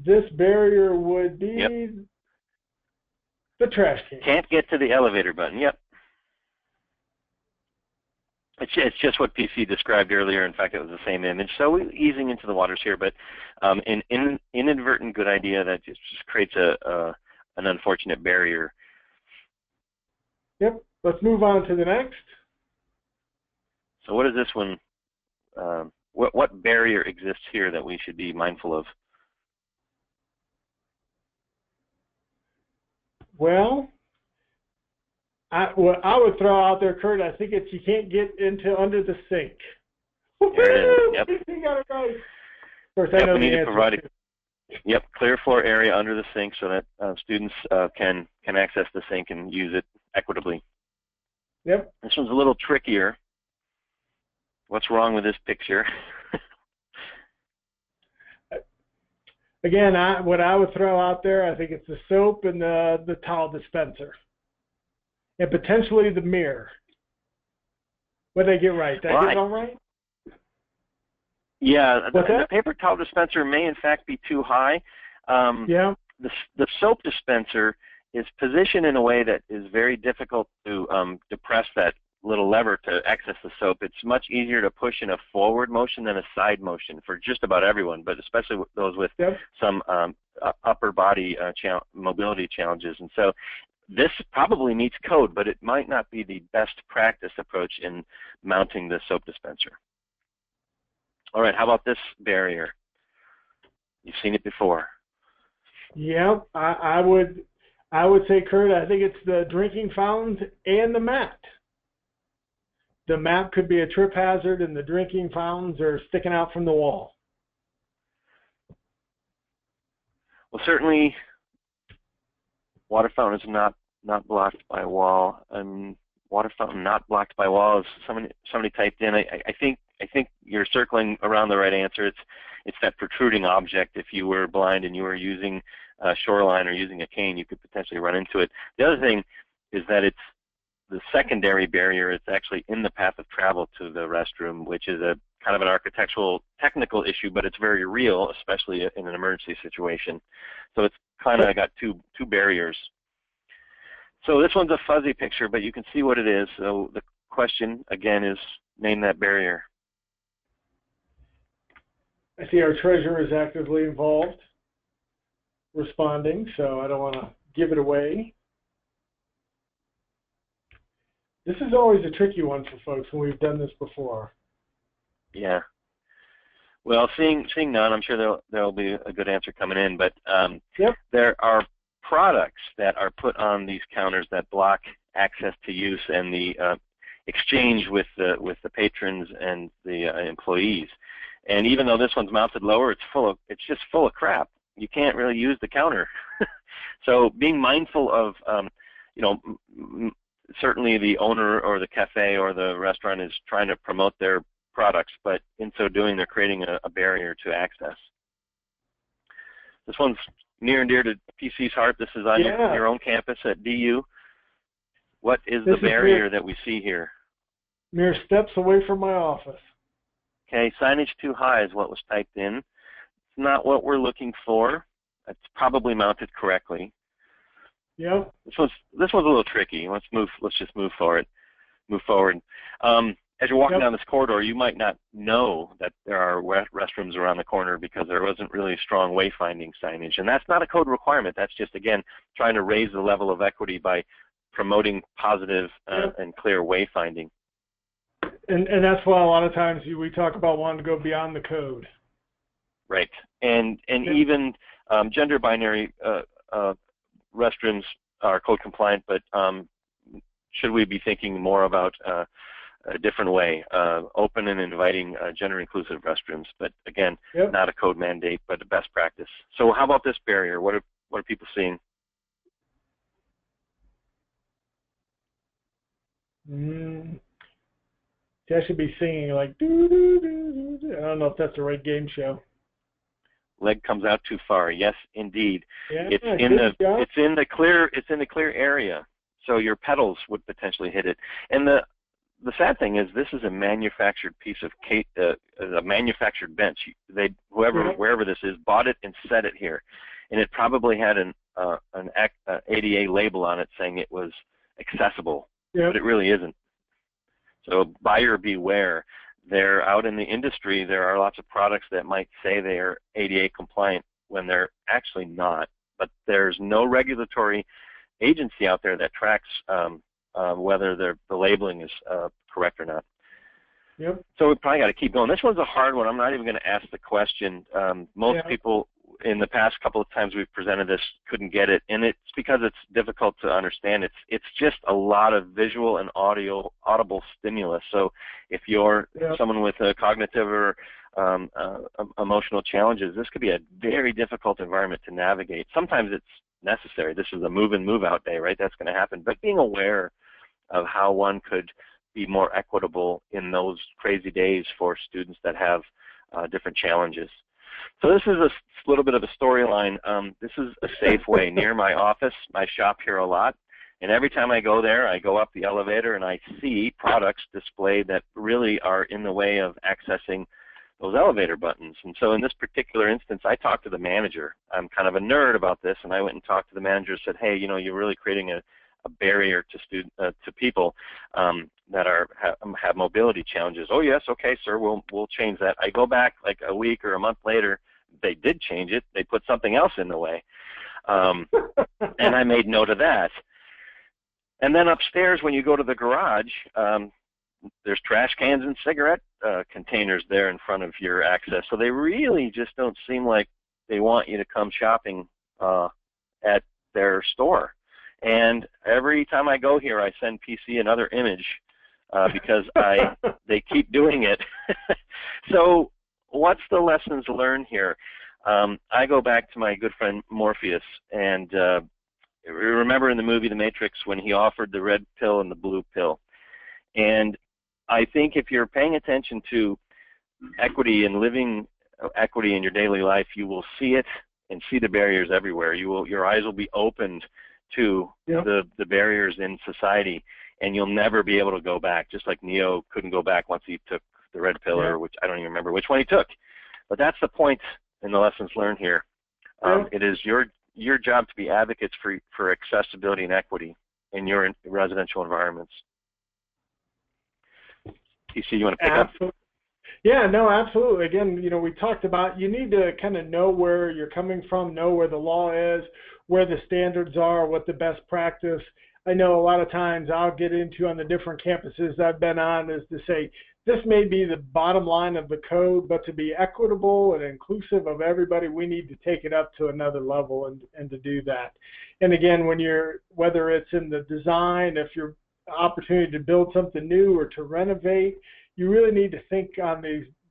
B: this barrier would be the trash can.
C: Can't get to the elevator button. Yep. It's just what PC described earlier. In fact, it was the same image. So we're easing into the waters here, but an inadvertent good idea that just creates an unfortunate barrier.
B: Yep. Let's move on to the next.
C: So what is this one? What barrier exists here that we should be mindful of?
B: Well, what I would throw out there, Kurt, I think it's you can't get into under the sink.
C: Yep.
B: You got it right. Of course,
C: Yep,
B: I know
C: we need
B: the
C: to
B: answer.
C: provide clear floor area under the sink so that students can access the sink and use it equitably.
B: Yep.
C: This one's a little trickier. What's wrong with this picture?
B: Again, what I would throw out there, I think it's the soap and the towel dispenser. And potentially the mirror. What did I get right? Did I get it all right?
C: Yeah, the
B: that?
C: paper towel dispenser may in fact be too high.
B: Yeah.
C: The soap dispenser is positioned in a way that is very difficult to depress that little lever to access the soap. It's much easier to push in a forward motion than a side motion for just about everyone, but especially those with some upper body mobility challenges. And so this probably meets code, but it might not be the best practice approach in mounting the soap dispenser. All right, how about this barrier? You've seen it before.
B: Yeah, I would say, Kurt, I think it's the drinking fountains and the mat. The mat could be a trip hazard, and the drinking fountains are sticking out from the wall.
C: Well, certainly, water fountain is not blocked by a wall. Water fountain not blocked by walls. Somebody typed in. I think you're circling around the right answer. It's that protruding object. If you were blind and you were using a shoreline or using a cane, you could potentially run into it. The other thing is that it's the secondary barrier. It's actually in the path of travel to the restroom, which is a kind of an architectural technical issue, but it's very real, especially in an emergency situation. So it's kind of got two barriers. So this one's a fuzzy picture, but you can see what it is. So the question, again, is name that barrier.
B: I see our treasurer is actively involved, responding, so I don't want to give it away. This is always a tricky one for folks when we've done this before.
C: Yeah. Well, seeing none, I'm sure there'll be a good answer coming in, but there are products that are put on these counters that block access to use and the exchange with the patrons and the employees. And even though this one's mounted lower, it's just full of crap. You can't really use the counter. So being mindful of certainly the owner or the cafe or the restaurant is trying to promote their products, but in so doing, they're creating a barrier to access. This one's near and dear to PC's heart. This is on your own campus at DU. What is the barrier that we see here?
B: Mere steps away from my office.
C: Okay, signage too high is what was typed in. It's not what we're looking for. It's probably mounted correctly.
B: Yep.
C: This one's a little tricky. Let's just move forward. As you're walking down this corridor, you might not know that there are restrooms around the corner because there wasn't really strong wayfinding signage. And that's not a code requirement. That's just, again, trying to raise the level of equity by promoting positive and clear wayfinding.
B: And that's why a lot of times we talk about wanting to go beyond the code. Right.
C: And even gender binary restrooms are code compliant, but should we be thinking more about a different way, open and inviting gender inclusive restrooms, but again, not a code mandate, but a best practice. So how about this barrier? What are people seeing?
B: I should be singing like doo, doo, doo, doo. I don't know if that's the right game show.
C: Leg comes out too far. Yes, indeed.
B: Yeah,
C: it's in the clear area, so your pedals would potentially hit it. And the sad thing is, this is a manufactured piece of a manufactured bench. Wherever this is, bought it and set it here, and it probably had an ADA label on it saying it was accessible, but it really isn't. So buyer beware. They're out in the industry. There are lots of products that might say they are ADA compliant when they're actually not. But there's no regulatory agency out there that tracks whether the labeling is correct or not.
B: Yep.
C: So we probably got to keep going. This one's a hard one. I'm not even going to ask the question. Most people in the past couple of times we've presented this couldn't get it, and it's because it's difficult to understand. It's just a lot of visual and audible stimulus. So if you're someone with a cognitive or emotional challenges, this could be a very difficult environment to navigate. Sometimes it's necessary. This is a move in, move out day, right? That's going to happen. But being aware of how one could be more equitable in those crazy days for students that have different challenges. So this is a little bit of a storyline. This is a Safeway near my office. I shop here a lot, and every time I go there, I go up the elevator and I see products displayed that really are in the way of accessing those elevator buttons. And so in this particular instance, I talked to the manager. I'm kind of a nerd about this, and I went and talked to the manager and said, hey, you're really creating a barrier to people that have mobility challenges. Oh yes, okay, sir, we'll change that. I go back like a week or a month later. They did change it. They put something else in the way, and I made note of that. And then upstairs, when you go to the garage, there's trash cans and cigarette containers there in front of your access. So they really just don't seem like they want you to come shopping at their store. And every time I go here, I send PC another image because they keep doing it. So what's the lessons learned here? I go back to my good friend Morpheus, and remember in the movie The Matrix when he offered the red pill and the blue pill. And I think if you're paying attention to equity and living equity in your daily life, you will see it and see the barriers everywhere. Your eyes will be opened to the barriers in society, and you'll never be able to go back, just like Neo couldn't go back once he took the red pill, or which I don't even remember which one he took. But that's the point in the lessons learned here. It is your job to be advocates for accessibility and equity in your residential environments. TC, you want to pick up?
B: Yeah, no, absolutely. Again, we talked about you need to kind of know where you're coming from, know where the law is, where the standards are, what the best practice. I know a lot of times I'll get into on the different campuses I've been on is to say, this may be the bottom line of the code, but to be equitable and inclusive of everybody, we need to take it up to another level and to do that. And again, whether it's in the design, if you're opportunity to build something new or to renovate, you really need to think on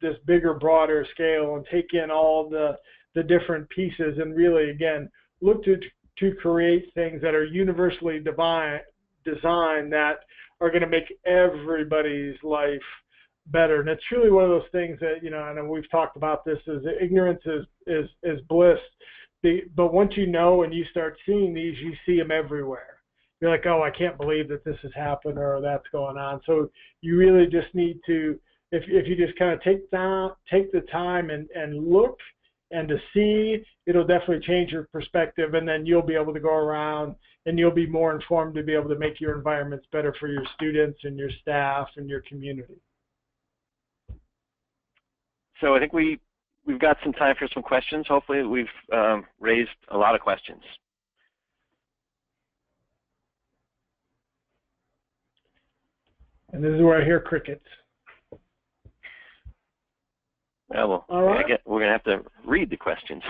B: this bigger, broader scale and take in all the different pieces and really, again, look to create things that are universally design that are going to make everybody's life better. And it's truly one of those things that, you know, I know we've talked about this, is ignorance is bliss. But once you know and you start seeing these, you see them everywhere. You're like, oh, I can't believe that this has happened or that's going on. So you really just need to, if you just kind of take the time and look and to see, it'll definitely change your perspective, and then you'll be able to go around and you'll be more informed to be able to make your environments better for your students and your staff and your community.
C: So I think we've got some time for some questions. Hopefully we've raised a lot of questions.
B: And this is where I hear crickets.
C: Well,
B: all right.
C: We're going to have to read the questions.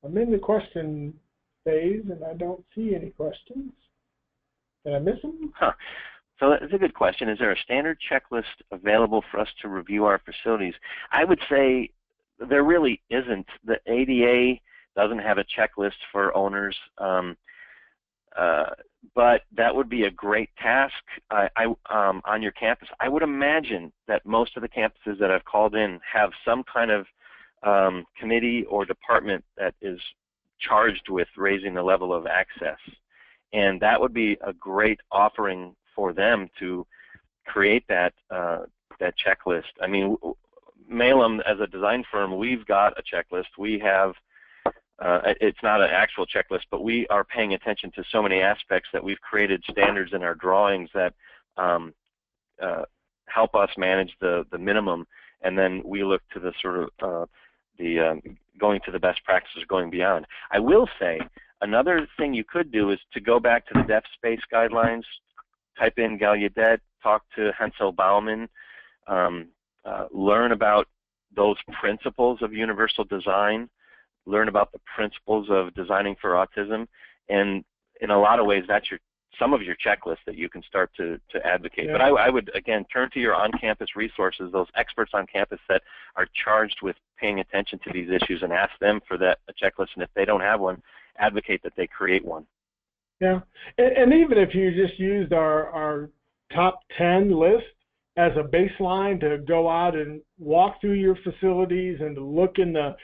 B: I'm in the question phase, and I don't see any questions. Did I miss them?
C: Huh. So that's a good question. Is there a standard checklist available for us to review our facilities? I would say there really isn't. The ADA doesn't have a checklist for owners, but that would be a great task on your campus. I would imagine that most of the campuses that I've called in have some kind of committee or department that is charged with raising the level of access, and that would be a great offering for them to create that checklist. I mean, Malum, as a design firm, we've got a checklist. We have, it's not an actual checklist, but we are paying attention to so many aspects that we've created standards in our drawings that help us manage the minimum, and then we look to the sort of going to the best practices, going beyond. I will say another thing you could do is to go back to the Deaf Space Guidelines, type in Gallaudet, talk to Hensel Baumann, learn about those principles of universal design, learn about the principles of designing for autism, and in a lot of ways that's some of your checklist that you can start to advocate. Yeah. But I would, again, turn to your on-campus resources, those experts on campus that are charged with paying attention to these issues, and ask them for a checklist, and if they don't have one, advocate that they create one.
B: Yeah, and even if you just used our top 10 list as a baseline to go out and walk through your facilities and to look in the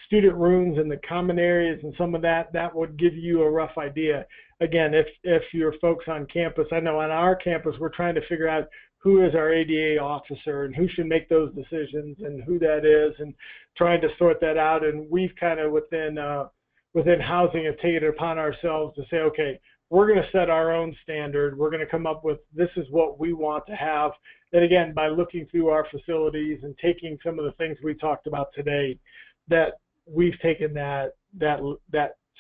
B: student rooms and the common areas and some of that would give you a rough idea. Again, if you're folks on campus, I know on our campus we're trying to figure out who is our ADA officer and who should make those decisions and who that is, and trying to sort that out. And we've kind of within housing have taken it upon ourselves to say, okay, we're going to set our own standard. We're going to come up with, this is what we want to have. And again, by looking through our facilities and taking some of the things we talked about today, that we've taken that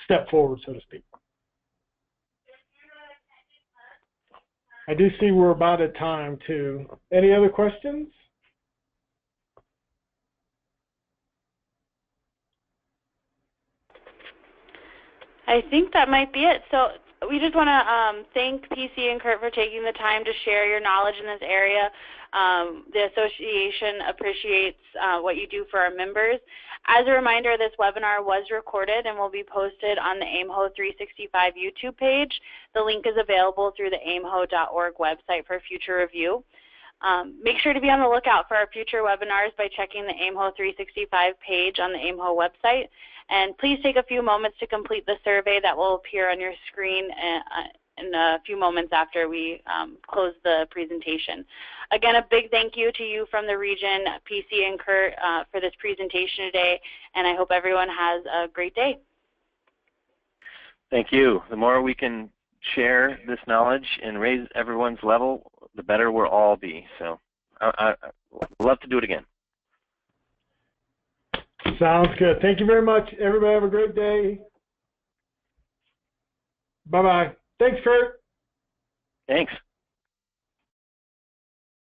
B: step forward, so to speak. I do see we're about at time too. Any other questions?
A: I think that might be it. So we just want to thank PC and Kurt for taking the time to share your knowledge in this area. The association appreciates what you do for our members. As a reminder, this webinar was recorded and will be posted on the AIMHO 365 YouTube page. The link is available through the aimho.org website for future review. Make sure to be on the lookout for our future webinars by checking the AIMHO 365 page on the AIMHO website. And please take a few moments to complete the survey that will appear on your screen in a few moments after we close the presentation. Again, a big thank you to you from the region, PC and Kurt, for this presentation today, and I hope everyone has a great day.
C: Thank you. The more we can share this knowledge and raise everyone's level, the better we'll all be. So I'd love to do it again.
B: Sounds good. Thank you very much. Everybody have a great day. Bye-bye. Thanks, Kurt.
C: Thanks.